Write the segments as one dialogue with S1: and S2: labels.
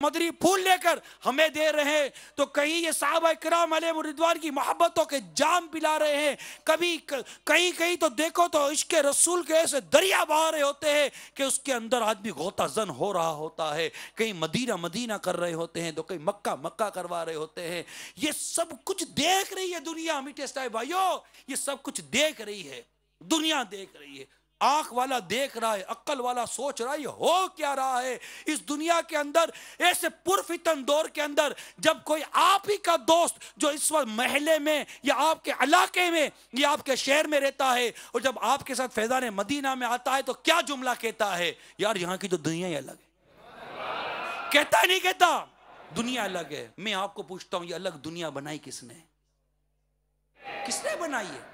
S1: मदरी फूल लेकर हमें दे रहे हैं, तो कहीं ये साहबा किराम अलैहिम रिदवान की मोहब्बतों के जाम पिला रहे हैं, कभी कहीं कहीं तो देखो तो इश्क रसूल के ऐसे दरिया बहा रहे होते हैं कि उसके अंदर आदमी गोता जन हो रहा होता है, कहीं मदीना मदीना कर रहे होते हैं, तो कहीं मक्का मक्का करवा रहे होते हैं। ये सब कुछ देख रही है दुनिया, मीठे साहब भाइयों, ये सब कुछ देख रही है दुनिया, देख रही है। आंख वाला देख रहा है, अक्ल वाला सोच रहा है हो क्या रहा है इस दुनिया के अंदर। ऐसे पुरफितन दौर के अंदर जब कोई आप ही का दोस्त जो इस वक्त महल्ले में या आपके इलाके में या आपके शहर में रहता है, और जब आपके साथ फैजान मदीना में आता है तो क्या जुमला कहता है, यार यहाँ की तो दुनिया ही अलग है। कहता नहीं कहता, दुनिया अलग है। मैं आपको पूछता हूं, ये अलग दुनिया बनाई किसने? किसने बनाई है?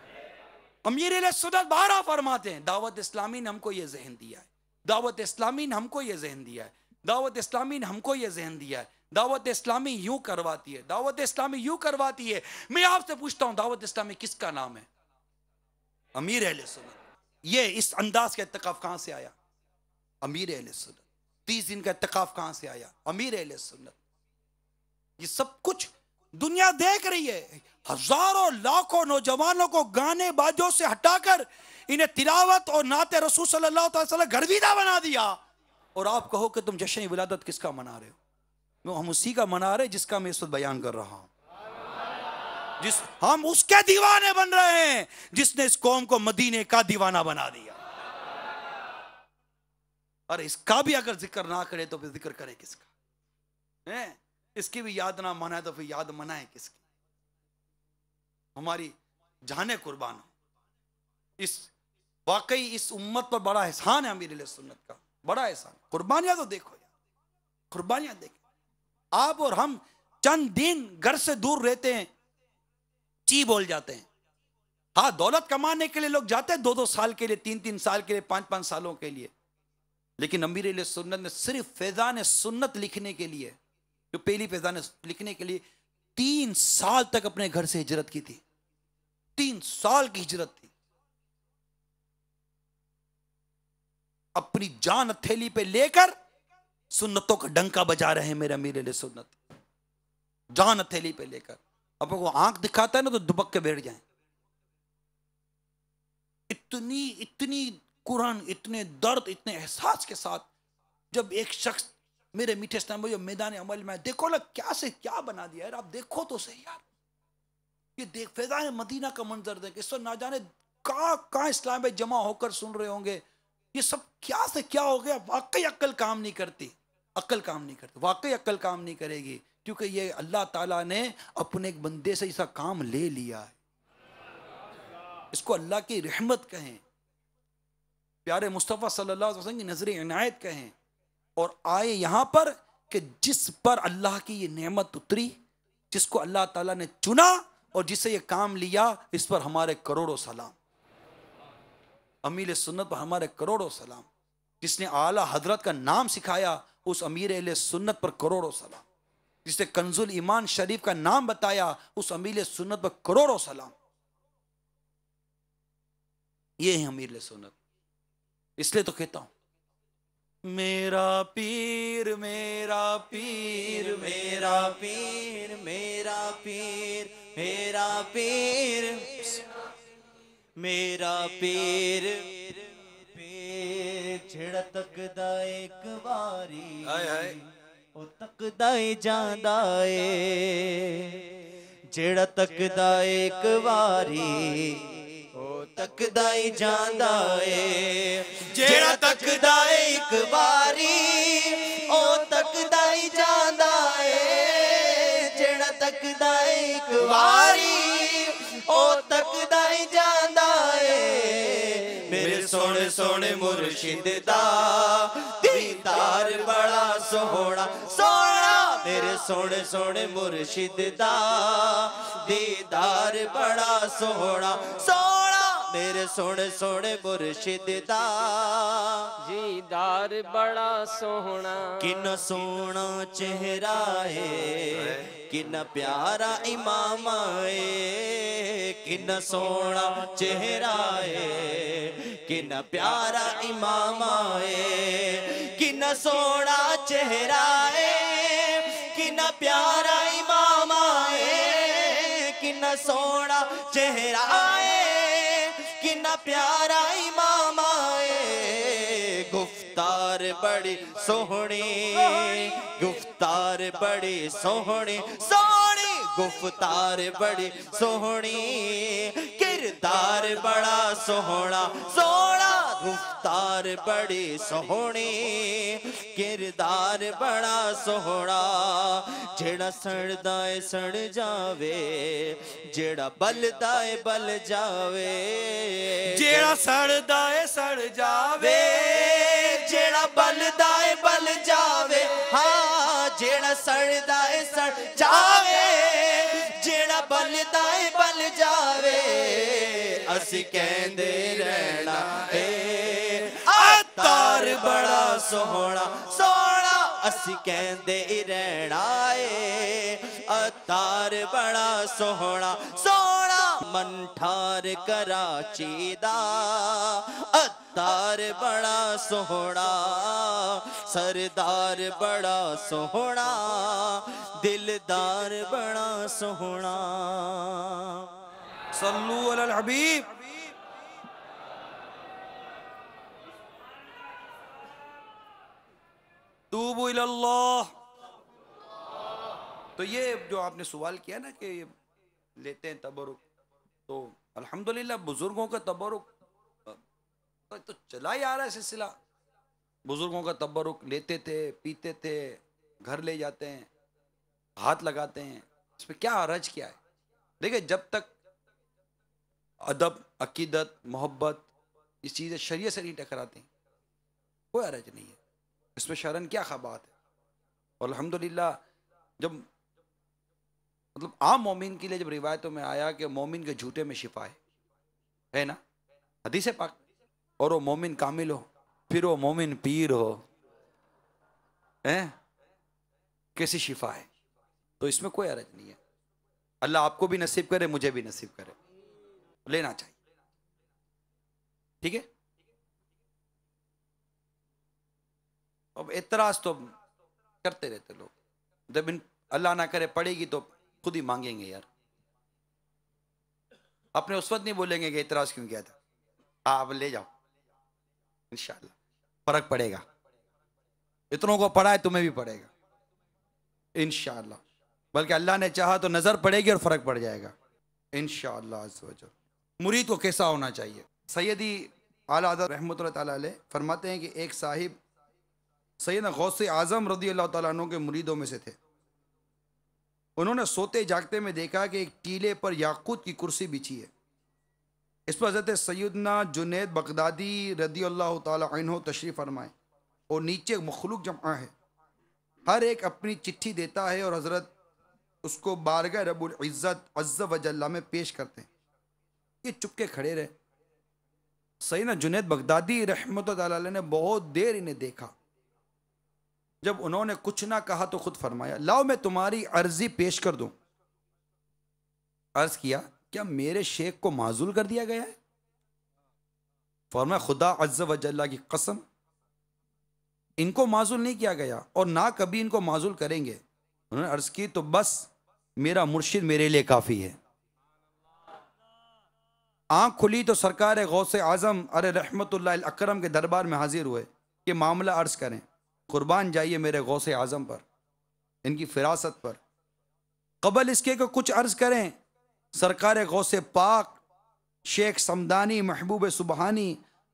S1: अमीर सुन्नत बारह फरमाते हैं, दावत इस्लामी ने हमको ये जहन दिया है, दावत इस्लामी ने हमको ये जहन दिया है, दावत इस्लामी ने हमको ये जहन दिया है, दावत इस्लामी यूं करवाती है, दावत इस्लामी यूं करवाती है। मैं आपसे पूछता हूं, दावत इस्लामी किसका नाम है? अमीर अहले सुन्नत। ये इस अंदाज का इत्तिकाफ कहां से आया? अमीर अहले सुन्नत। 30 दिन का इत्तिकाफ कहां से आया? अमीर अहले सुन्नत। ये सब कुछ दुनिया देख रही है। हजारों लाखों नौजवानों को गाने बाजों से हटाकर इन्हें तिलावत और नाते रसूल सल्लल्लाहु अलैहि वसल्लम गर्विदा बना दिया, और आप कहो कि तुम जश्न विलादत किसका मना रहे हो? हम उसी का मना रहे जिसका मैं इस वक्त बयान कर रहा हूं, हम उसके दीवाने बन रहे हैं जिसने इस कौम को मदीने का दीवाना बना दिया। अरे इसका भी अगर जिक्र ना करे तो फिर जिक्र करे किसका है? इसकी भी याद ना मनाए तो फिर याद मनाए किसकी? हमारी जाने कुर्बान हो। इस वाकई इस उम्मत पर बड़ा एहसान है अमीर सुन्नत का, बड़ा एहसान। कुर्बानियां तो देखो यार, कुर्बानियां देखो। आप और हम चंद दिन घर से दूर रहते हैं, ची बोल जाते हैं। हाँ, दौलत कमाने के लिए लोग जाते हैं 2-2 साल के लिए, 3-3 साल के लिए, 5-5 सालों के लिए, लेकिन अमीर सुन्नत ने सिर्फ फैजान सुन्नत लिखने के लिए, जो पहली फैजान लिखने के लिए 3 साल तक अपने घर से हिजरत की थी। 3 साल की हिजरत थी। अपनी जान हथेली पे लेकर सुन्नतों का डंका बजा रहे हैं मेरे अमीर सुन्नत, जान हथेली पे लेकर। अब वो आंख दिखाता है ना तो दुबक के बैठ जाए। इतनी कुरान, इतने दर्द, इतने एहसास के साथ जब एक शख्स मेरे मीठे इस्लाम भाइयों मैदान अमल में, देखो ना क्या से क्या बना दिया यार। आप देखो तो सही यार, ये देख फैजान मदीना का मंजर देख, इस वक्त ना जाने कहां इस्लाम भाई जमा होकर सुन रहे होंगे। ये सब क्या से क्या हो गया। वाकई अक्ल काम नहीं करती, अक्ल काम नहीं करती, वाकई अक्ल काम नहीं करेगी, क्योंकि ये अल्लाह ताला ने अपने एक बंदे से ऐसा काम ले लिया है। इसको अल्लाह की रहमत कहें, प्यारे मुस्तफ़ा सल्लल्लाहु अलैहि वसल्लम की नजर इनायत कहें। और आए यहां पर कि जिस पर अल्लाह की ये नेमत उतरी, जिसको अल्लाह ताला ने चुना और जिसे ये काम लिया, इस पर हमारे करोड़ों सलाम। अमीर सुन्नत पर हमारे करोड़ों सलाम। जिसने आला हजरत का नाम सिखाया, उस अमीर अहले सुन्नत पर करोड़ों सलाम। जिसने कंजुल ईमान शरीफ का नाम बताया, उस अमीर सुन्नत पर करोड़ों सलाम। ये है अमीर सुन्नत। इसलिए तो कहता हूं, मेरा पीर मेरा पीर मेरा पीर मेरा पीर मेरा पीर मेरा पीर
S2: जेड़ा तकदा एक बारी ओ तकदा ही जांदा ए, जेड़ा तकदा एक बारी ओ तकदा ही जांदा ए, जेड़ा तकदा एक बारी ओ तकदा ही जांदा ए, जेड़ा तकदा एक बारी ओ तकदा ही जांदा ए। मेरे सोने सोने मुर्शिद दा दीदार बड़ा सोहना सोहना, मेरे सोने सोने मुर्शिद दा दीदार बड़ा सोहना सोहना, मेरे सोने सोने मुर्शिद दा
S3: दीदार बड़ा सोहना।
S2: किन्ना सोहना चेहरा है, किन्ना प्यारा इमाम है, किन्ना सोहना चेहरा है, किन्ना प्यारा इमाम है, किन्ना सोहना चेहरा है, प्यारा इमाम आए, किन्ना सोना चेहरा आए, किन्ना प्यारा इमाम आए। गुफ्तार बड़ी सोहनी, गुफ्तार बड़ी सोहनी, सोहनी गुफ्तार बड़ी सोहनी, किरदार बड़ा सोहना, सोहना गुफ्तार बड़ी सोहनी, किरदार बड़ा सोहना। जेड़ा सड़दा है सड़ जावे, जेड़ा बलदा है बल जावे,
S1: जेड़ा सड़दा है सड़ जावे,
S2: जेड़ा बलदा है बल जावे। हाँ जेड़ा सड़दा है सड़ जावे, जेड़ा बलदा है बल जावे। असी कहंदे रहना है अतार बड़ा सोहना, सोहना असी कहंदे रहना है अतार बड़ा सोहना, सोहना। मंठार कराची दा अतार बड़ा सोहना, सरदार बड़ा सोहना, दिलदार बड़ा सोहना।
S1: सल्लू अलल हबीब। तूबू इलल्लाह। तो ये जो आपने सवाल किया ना कि लेते हैं तबरुक, तो अल्हम्दुलिल्लाह बुजुर्गों का तबरुक तो चला ही आ रहा है सिलसिला। बुजुर्गों का तबरुक लेते थे, पीते थे, घर ले जाते हैं, हाथ लगाते हैं। इसमें क्या हरज क्या है? देखिए जब तक अदब, अकीदत, मोहब्बत इस चीज़ें शरीयत से नहीं टकराती, कोई हरज नहीं है। इसमें शरन क्या ख़बात है। और अल्हम्दुलिल्लाह जब मतलब आम मोमिन के लिए जब रिवायतों में आया कि मोमिन के झूठे में शिफा है ना, हदीस पाक, और वो मोमिन कामिल हो, फिर वो मोमिन पीर हो, हैं कैसी शिफा है। तो इसमें कोई हरज नहीं है। अल्लाह आपको भी नसीब करे, मुझे भी नसीब करे, लेना चाहिए। ठीक है। अब एतराज तो करते रहते लोग, जब इन अल्लाह ना करे पड़ेगी तो खुद ही मांगेंगे यार। अपने उस वक्त नहीं बोलेंगे कि एतराज क्यों किया था, आप ले जाओ, इंशाअल्लाह फर्क पड़ेगा। इतनों को पड़ा है, तुम्हें भी पड़ेगा इंशाअल्लाह। बल्कि अल्लाह ने चाहा तो नजर पड़ेगी और फर्क पड़ जाएगा इंशाअल्लाह अज़्ज़ व जल। मुरीद को कैसा होना चाहिए? सैयदी आला हज़रत रहमतुल्लाह तआला अलैह फरमाते हैं कि एक साहिब सैयदना गौसे आज़म रज़ियल्लाहु तआला अन्हु के मुरीदों में से थे। उन्होंने सोते जागते में देखा कि एक टीले पर याकूत की कुर्सी बिछी है। इस पर हज़रत सैयदना जुनैद बगदादी रज़ियल्लाहु तआला अन्हु तशरीफ़ फरमाए और नीचे मखलूक जमा है, हर एक अपनी चिट्ठी देता है और हज़रत उसको बारगाह रब्बुल इज़्ज़त अज़्ज़ व जल्ला में पेश करते हैं। ये चुपके खड़े रहे। सैयदना जुनैद बगदादी रहमतुल्लाह तआला अलैह ने बहुत देर इन्हें देखा। जब उन्होंने कुछ ना कहा तो खुद फरमाया, लाओ मैं तुम्हारी अर्जी पेश कर दूं। अर्ज किया, क्या मेरे शेख को माजूल कर दिया गया है? फरमाया, खुदा अज़्ज़ व जल्ला की कसम, इनको माजूल नहीं किया गया और ना कभी इनको माजूल करेंगे। उन्होंने अर्ज की, तो बस मेरा मुर्शिद मेरे लिए काफी है। आंख खुली तो सरकार गौसे आजम अरे रहमतुल्लाह अकरम के दरबार में हाजिर हुए कि मामला अर्ज करें। कुर्बान जाइए मेरे गौसे आजम पर, इनकी फिरासत पर। कबल इसके को कुछ अर्ज करें। सरकार गौसे पाक शेख समदानी महबूब सुबहानी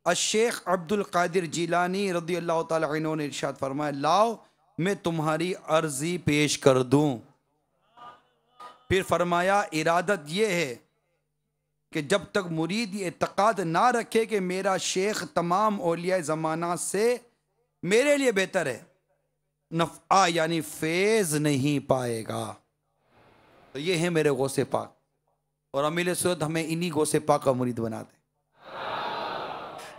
S1: शेख अब्दुल कादिर जीलानी रज़ियल्लाहु ताला अन्हु ने इरशाद फरमाया, लाओ मैं तुम्हारी अर्जी पेश कर दूं। फिर फरमाया, इरादत यह है कि जब तक मुरीद ये एतकाद ना रखे कि मेरा शेख तमाम औलिया ज़माना से मेरे लिए बेहतर है, नफ़ा यानी फैज़ नहीं पाएगा। तो ये है मेरे गौसे पाक, और अमील सूरत हमें इन्हीं गौसे पाक का मुरीद बनाते।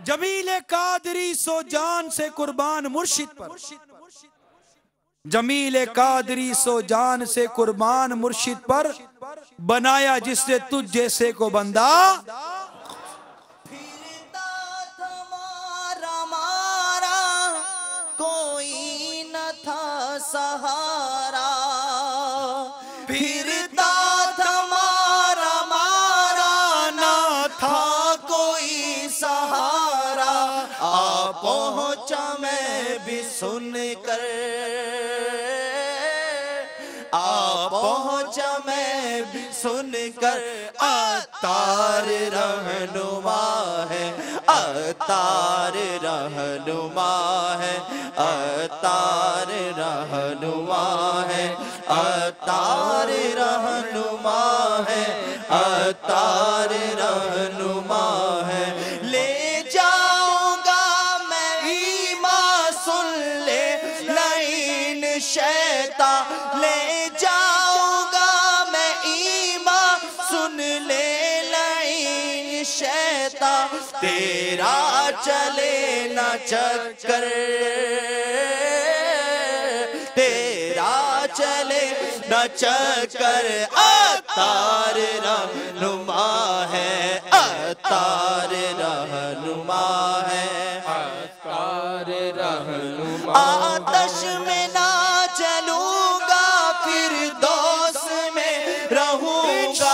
S1: जमील कादरी सो जान से कुर्बान मुर्शिद पर, जमील कादरी सो जान से कुर्बान मुर्शिद पर, बनाया जिसने तुझ जैसे को बंदा।
S2: फिरता तुम्हारा मारा कोई न था सहारा, फिरता था मारा मारा, ना था कोई सहारा, आ पहुंचा मैं भी सुन कर, आ पहुंचा मैं भी सुन कर, अतार रहनुमा है, अतार रहनुमा है, अतार रहनुमा है, अतार रहनुमा है, अतार रहनुमा है। ले जाऊंगा मैं ईमान, सुन ले लाइन शैता, ले जाऊंगा मैं ईमान, सुन ले लाइन शैता, तेरा चले ना चक्कर, तेरा चले ना चक्कर, अतार रहनुमा है, अतार रहनुमा है,
S3: अतार रहनुमा।
S2: आतश में ना जलूंगा, फिर दोस में रहूंगा,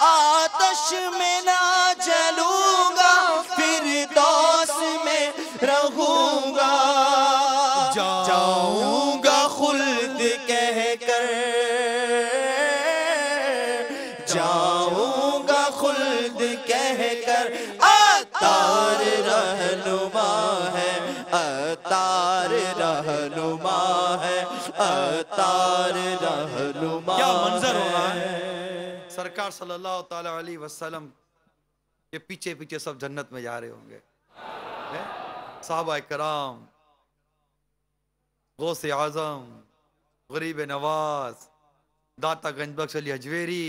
S2: आतश में ना जलूंगा, फिर दोस में रहूंगा, जाऊंगा खुल्द कह कर, जाऊंगा खुल्द कह कर, अतार रहनुमा है, अतार रहनुमा है, अतार रहनुमा।
S1: क्या मंजर हो रहा है। सरकार सल्लल्लाहु ताला अलैहि वसल्लम के पीछे पीछे सब जन्नत में जा रहे होंगे। साहबा कराम, गौसे आजम, गरीब नवाज, दाता गंज बख्श अली हजवेरी,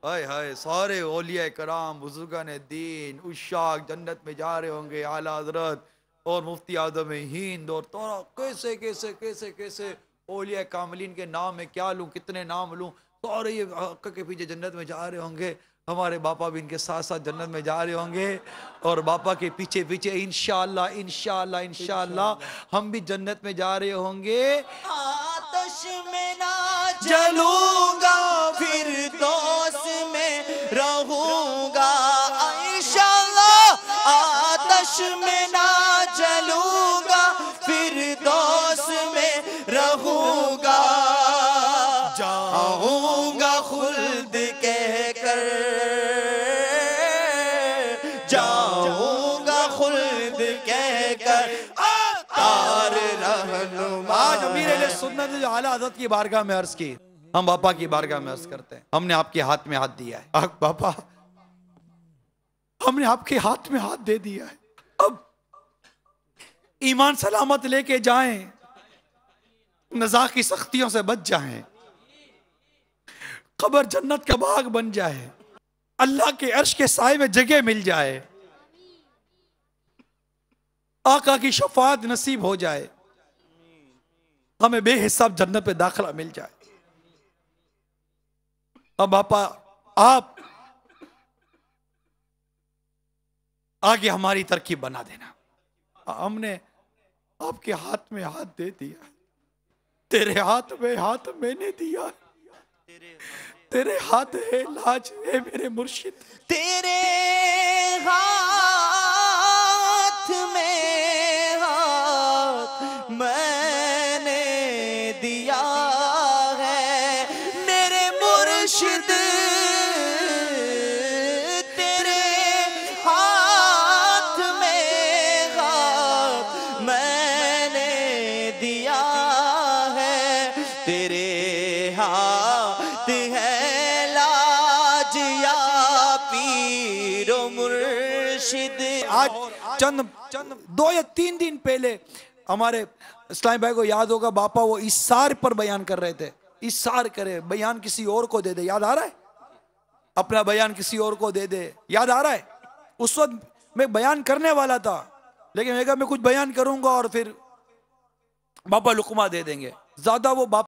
S1: हाय हाय सारे औलिया कराम, बुजुर्गान दीन, उशाक जन्नत में जा रहे होंगे। आला हजरत और मुफ्ती आदम हिंद और तोरा कैसे कैसे कैसे कैसे औलिया कामलीन के नाम में क्या लूँ, कितने नाम लूँ, सारे ये हक़ के पीछे जन्नत में जा रहे होंगे। हमारे बापा भी इनके साथ साथ जन्नत में जा रहे होंगे और बापा के पीछे पीछे इंशाअल्लाह इंशाअल्लाह इंशाअल्लाह हम भी जन्नत में जा रहे होंगे।
S2: आतश में ना जलूंगा, फिर दोस में रहूंगा, इंशाअल्लाह आतश में ना जलूंगा, फिर दोस में रहूंगा, जाऊंगा खुल्द कह कर, जाऊंगा खुल्द कह कर, अतार रहनुमा।
S1: आज अमीर अहले सुन्नत ने जो आला हज़रत की बारगाह में अर्ज की, हम बापा की बारगाह में अर्ज करते हैं, हमने आपके हाथ में हाथ दिया है। आख बापा, हमने आपके हाथ में हाथ दे दिया है, अब ईमान सलामत लेके जाएं, नज़ा की सख्तियों से बच जाएं, कब्र जन्नत का बाग बन जाए, अल्लाह के अर्श के साए में जगह मिल जाए, आका की शफाअत नसीब हो जाए, हमें बेहिसाब जन्नत पे दाखिला मिल जाए। अब बापा आप आगे हमारी तरकीब बना देना। हमने आपके हाथ में हाथ दे दिया, तेरे हाथ में हाथ मैंने दिया, तेरे हाथ है लाज है मेरे मुर्शिद,
S2: तेरे हाथ में हाथ मैंने दिया है मेरे मुर्शिद, तेरे हाथ में हाथ मैंने दिया है, तेरे हाथ है लाज या पीरो मुर्शिद।
S1: आज चंद 2 या 3 दिन पहले हमारे इस्लामी भाई को याद होगा, बापा वो इसार पर बयान कर रहे थे। इसार करे, बयान किसी और को दे दे, याद आ रहा है? अपना बयान किसी और को दे दे, याद आ रहा है? उस वक्त मैं बयान करने वाला था, लेकिन मैं कहा मैं कुछ बयान करूंगा और फिर बापा लुकमा दे देंगे। ज्यादा वो बापा